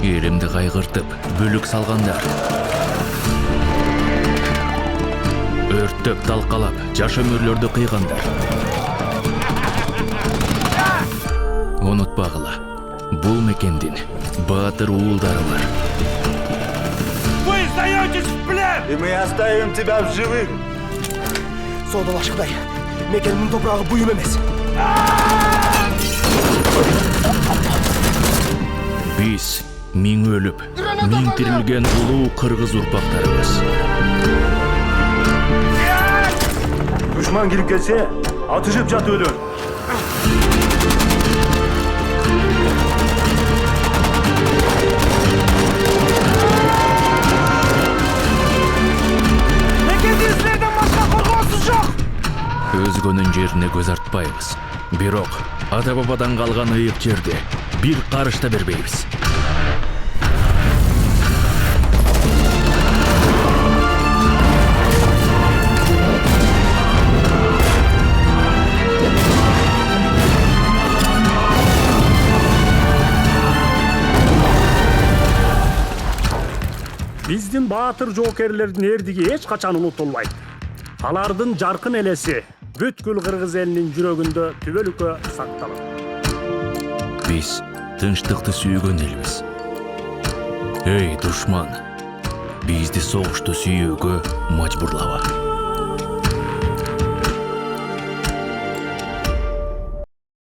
Елімді қайғыртып, бөлік салғандар. Өрттеп талқалап, жаш өмірлерді қиғандар. Ұнытпағыла, бұл мекенден батыр уылдары бар. Вы сдаетесь в плен! И мы оставим тебя в живых. Содалаш Құдай, мекеннің топырағы бұйым емес. Біз миң өліп, миң тірілген ұлы қырғыз ұрпақтарымыз. Düşman girip gelse atışıp çatı ölür. Мекендеріңізден басқа қорғаусыз жоқ! Өзгөнің жеріне көз артпаймыз. Бирок, ата-бабадан қалған ыйык жерде bir қарышта бербейбіз. Биздин баатыр жоокерлердин эрдиги эч качан унутулбайт. Алардын жаркын элеси бүткүл кыргыз элинин жүрөгүндө түбөлүккө сакталат. Biz тынчтыкты сүйгөн элбиз. Эй, душман, бизди согушта сүйүүгө мажбурлаба.